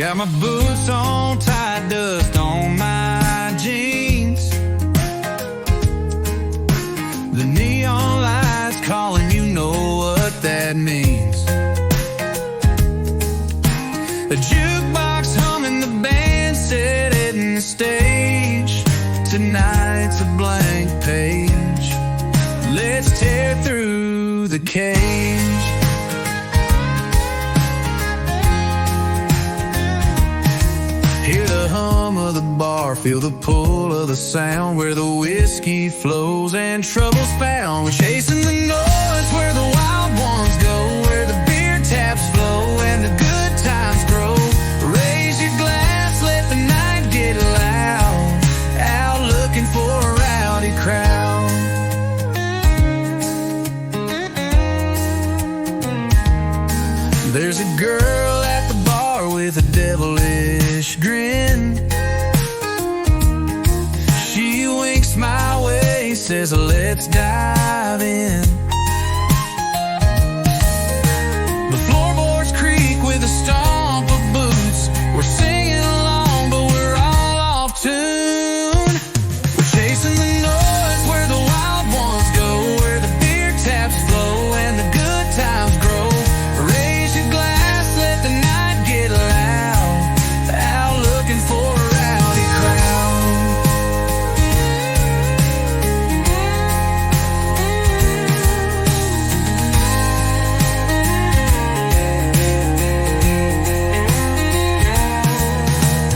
Got my boots on tight, dust on my jeans. The neon lights calling, you know what that means. A jukebox humming, the band set hitting the stage. Tonight's a blank page. Let's tear through the cage. Hear the hum of the bar, feel the pull of the sound, where the whiskey flows and trouble's found. We're chasing the noise where the wild ones go, where the beer taps flow and the good times grow. Raise your glass, let the night get loud, out looking for a rowdy crowd. There's a girl at the bar with a devilish grin. She winks my way, says let's dive in. The floorboards creak with a stomp of boots. We're singing along, but we're all off tune. We're chasing the noise where the wild ones go, where the beer taps flow and the good times grow. Raise your glass, let the night get loud, out looking for a rowdy crowd.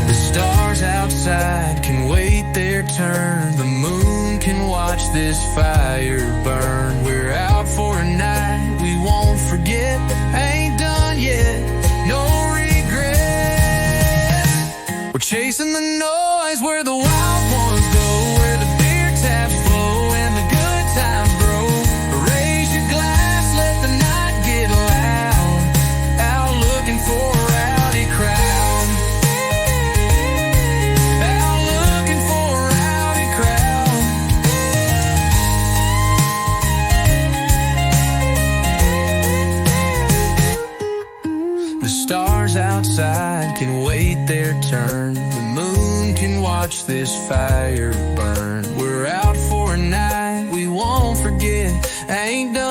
The stars outside can wait their turn. The moon can watch this fire burn. We're out for a night we won't forget. Ain't done yet, no regrets. We're chasing the noise where the wild ones go, where the beer taps flow and the good times grow. Raise your glass, let the night get loud, out looking for a rowdy crowd. Out looking for a rowdy crowd. The stars outside can wait their turn. The moon can watch this fire burn. We're out for a night we won't forget. Ain't done